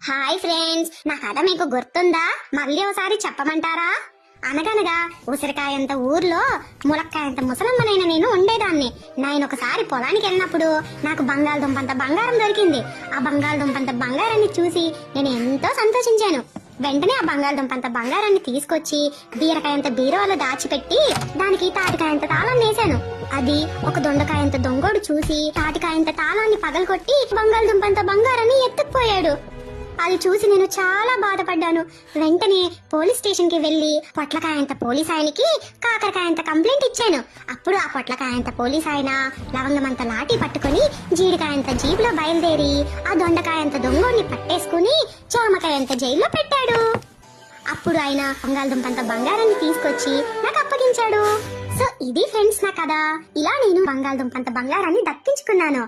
Hi friends, నా కథ మీకు గుర్తుందా? మళ్ళీ ఒకసారి చెప్పమంటారా? అనగనగా ఉసిరికాయంత ఊర్లో ములక్కాయంత ముసలమ్మనైన నేను ఉండేదాన్ని. నేను ఒకసారి పొలానికి వెళ్ళినప్పుడు నాకు బంగాళదుంపంత బంగారం దొరికింది. ఆ బంగాళదుంపంత బంగారాన్ని చూసి నేను ఎంతో సంతోషించాను. వెంటనే ఆ బంగాళదుంపంత బంగారాన్ని తీసుకొచ్చి బీరకాయంత బీరువాలో దాచిపెట్టి దానికి తాటికాయంత తాళం వేశాను. అది ఒక దొండకాయంత దొంగోడు చూసి తాటికాయంత తాళాన్ని పగలగొట్టి బంగాళదుంపంత బంగారాన్ని ఎత్తుకుపోయాడు. అది చూసి నేను చాలా బాధపడ్డాను. వెంటనే పోలీస్ స్టేషన్ కి వెళ్లి పొట్లకాయంత పోలీస్ ఆయనకి కాకరకాయంత కంప్లైంట్ ఇచ్చాను. అప్పుడు ఆ పొట్లకాయంత పోలీస్ ఆయన లవంగమంత లాఠీ పట్టుకుని జీడికాయంత జీబులో బయలుదేరి ఆ దొండకాయంత దొంగోడిని పట్టేసుకుని జామకాయంత జైల్లో పెట్టాడు. అప్పుడు ఆయన బంగాళదుంపంత బంగారాన్ని తీసుకొచ్చి నాకు అప్పగించాడు. సో ఇది ఫ్రెండ్స్ నా కథ. ఇలా నేను బంగాళదుంపంత బంగారాన్ని దక్కించుకున్నాను.